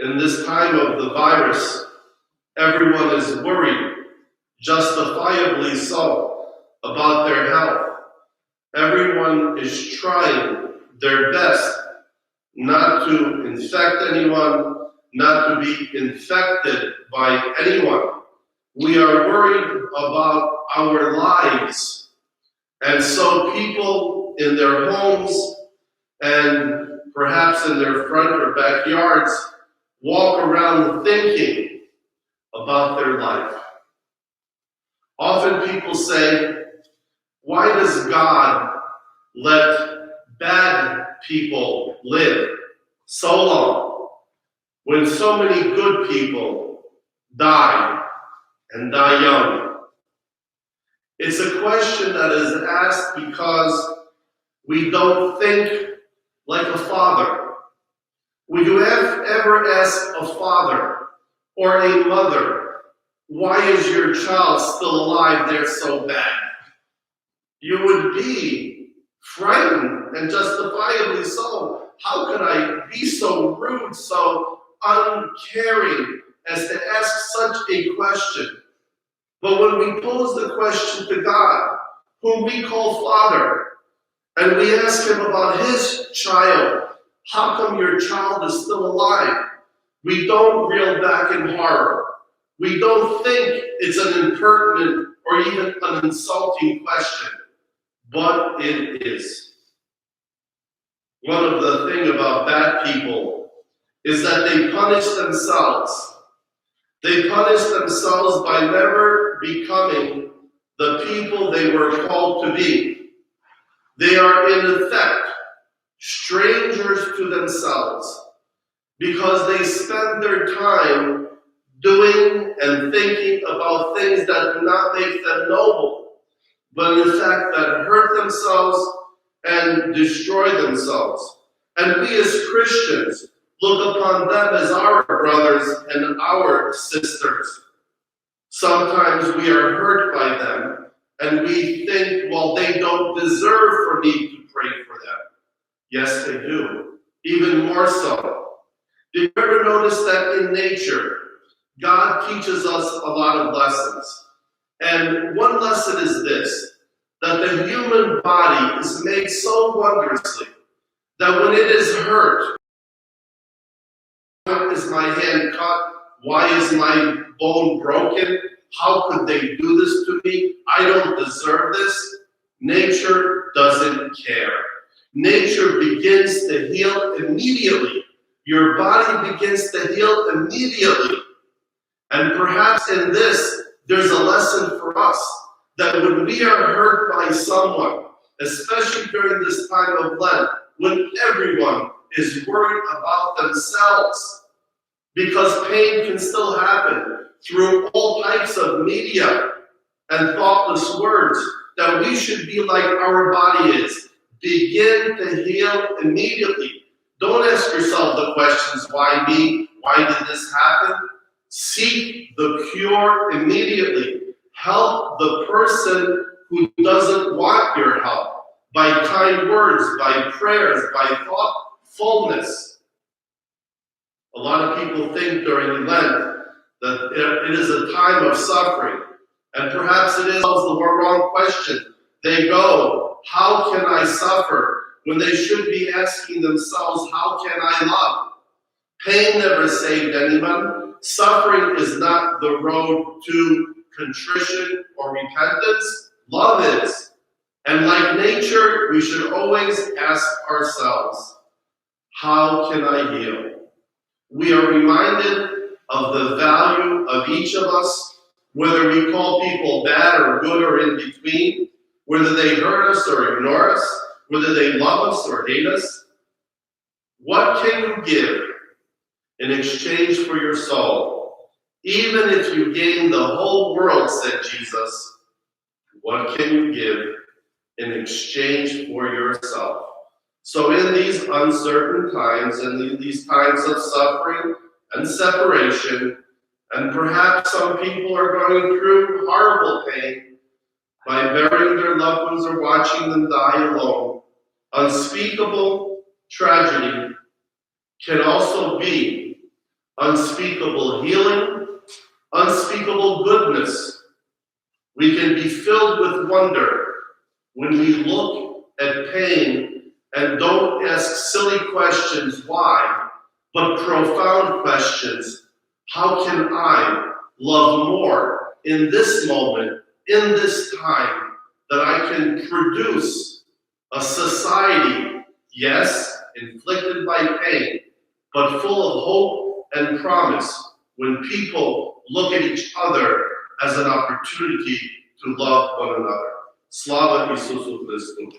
In this time of the virus, everyone is worried, justifiably so, about their health. Everyone is trying their best not to infect anyone, not to be infected by anyone. We are worried about our lives. And so people in their homes and perhaps in their front or backyards walk around thinking about their life. Often people say, why does God let bad people live so long when so many good people die and die young? It's a question that is asked because we don't think like a father. Would you ever ask a father or a mother, why is your child still alive? They're so bad. You would be frightened, and justifiably so. How could I be so rude, so uncaring as to ask such a question? But when we pose the question to God, whom we call Father, and we ask him about his child, how come your child is still alive? We don't reel back in horror. We don't think it's an impertinent or even an insulting question, but it is. One of the things about bad people is that they punish themselves. They punish themselves by never becoming the people they were called to be. They are in effect strangers to themselves because they spend their time doing and thinking about things that do not make them noble, but in fact that hurt themselves and destroy themselves. And we as Christians look upon them as our brothers and our sisters. Sometimes we are hurt by them, and we think, well, they don't deserve for me to pray for them. Yes, they do. Even more so. Did you ever notice that in nature, God teaches us a lot of lessons? And one lesson is this, that the human body is made so wondrously that when it is hurt, why is my hand cut? Why is my bone broken? How could they do this to me? I don't deserve this. Nature doesn't care. Nature begins to heal immediately. Your body begins to heal immediately. And perhaps in this, there's a lesson for us that when we are hurt by someone, especially during this time of Lent, when everyone is worried about themselves, because pain can still happen through all types of media and thoughtless words, that we should be like our body is. Begin to heal immediately. Don't ask yourself the questions, why me? Why did this happen? Seek the cure immediately. Help the person who doesn't want your help by kind words, by prayers, by thoughtfulness. A lot of people think during Lent that it is a time of suffering, and perhaps it is the wrong question. They go, how can I suffer? When they should be asking themselves, how can I love? Pain never saved anyone. Suffering is not the road to contrition or repentance. Love is. And like nature, we should always ask ourselves, how can I heal? We are reminded of the value of each of us, whether we call people bad or good or in between, whether they hurt us or ignore us, whether they love us or hate us. What can you give in exchange for your soul? Even if you gain the whole world, said Jesus, what can you give in exchange for yourself? So in these uncertain times, and in these times of suffering and separation, and perhaps some people are going through horrible pain by burying their loved ones or watching them die alone, unspeakable tragedy can also be unspeakable healing, unspeakable goodness. We can be filled with wonder when we look at pain and don't ask silly questions, why, but profound questions. How can I love more in this moment, in this time, that I can produce a society, yes, inflicted by pain, but full of hope and promise when people look at each other as an opportunity to love one another. Slava Isusu Christu.